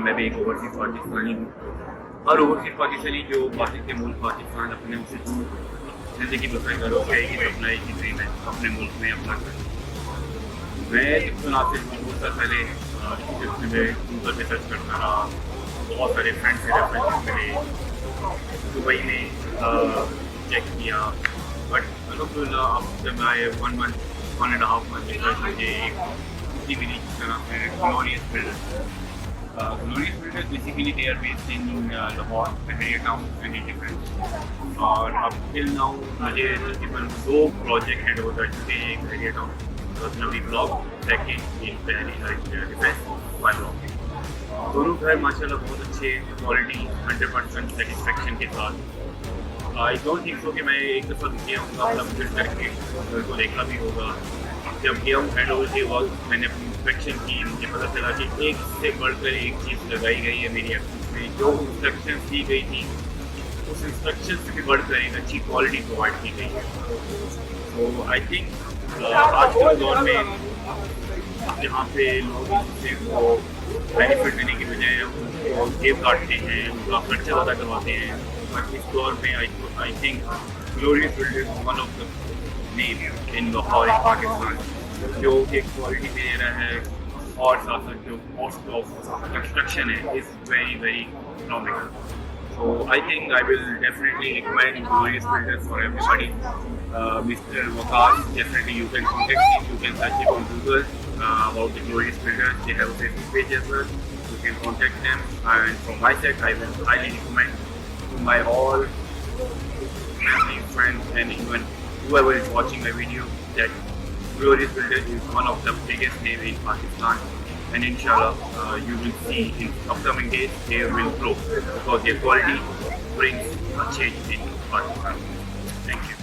मैं भी एक ओवरसीज पाकिस्तानी हूँ। हर ओवरसीज पाकिस्तानी जो बाहर के मुल्क पाकिस्तान अपने उसे ज़िंदगी बसर करो चाहिए तो अपना एक ही ड्रीम है अपने मुल्क में अपना घर। मैं जब मुनासिब हूँ बहुत साल पहले मैं गूगल पे सर्च करता रहा, बहुत सारे फ्रेंड्स से रेफरेंस मिले, दुबई में चेक किया, बट अलहमदुलिल्लाह अब जब मैं 1.5 मंथ रिसर्च मुझे एक चीज़ मिली जिसका नाम है glorious builders. Glorious builders basically they are based in Lahore, Bahria town and defence. और अब टिल नाउ मुझे तकरीबन 2 प्रोजेक्ट हैंड ओवर कर चुके हैं। एक बहरिया टाउन नवी block, second in defence one block. दोनों घर माशाल्लाह बहुत अच्छे, क्वालिटी 100% सेटिस्फेक्शन के साथ। आई डोंट थिंक सो कि मैं एक दफ़ा गया हूँ अपना विजिट करके घर को देखा भी होगा। जब गया हूँ हैंड ओवर के वक्त मैंने अपनी इंस्पेक्शन की, मुझे पता चला कि एक से बढ़कर एक चीज़ लगाई गई है मेरी अखों में। जो इंस्ट्रक्शन दी गई थी उस इंस्ट्रक्शन से भी बढ़कर एक अच्छी क्वालिटी प्रोवाइड की गई है। तो आई थिंक आज के दौर में जहाँ पे लोग इससे को बेनिफिट देने की बजाय उनको जेब काटते हैं, उनका खर्चा ज़्यादा करवाते हैं, बट इस दौर में I think glorious builders one of the name in Lahore Pakistan, जो एक क्वालिटी दे रहा है और साथ साथ जो कॉस्ट ऑफ कंस्ट्रक्शन है is very economical. So I think I will definitely recommend glorious builders for everybody. Mr. Waqas, definitely you can contact him. You can search it on Google about the glorious builders. They have a Facebook page as well. You can contact them. And from my side, I will highly recommend to my all family, friends, and even whoever is watching my video that glorious builders is one of the biggest names in Pakistan. And inshallah you will see in upcoming days they will grow because their quality brings a change in Pakistan. Thank you.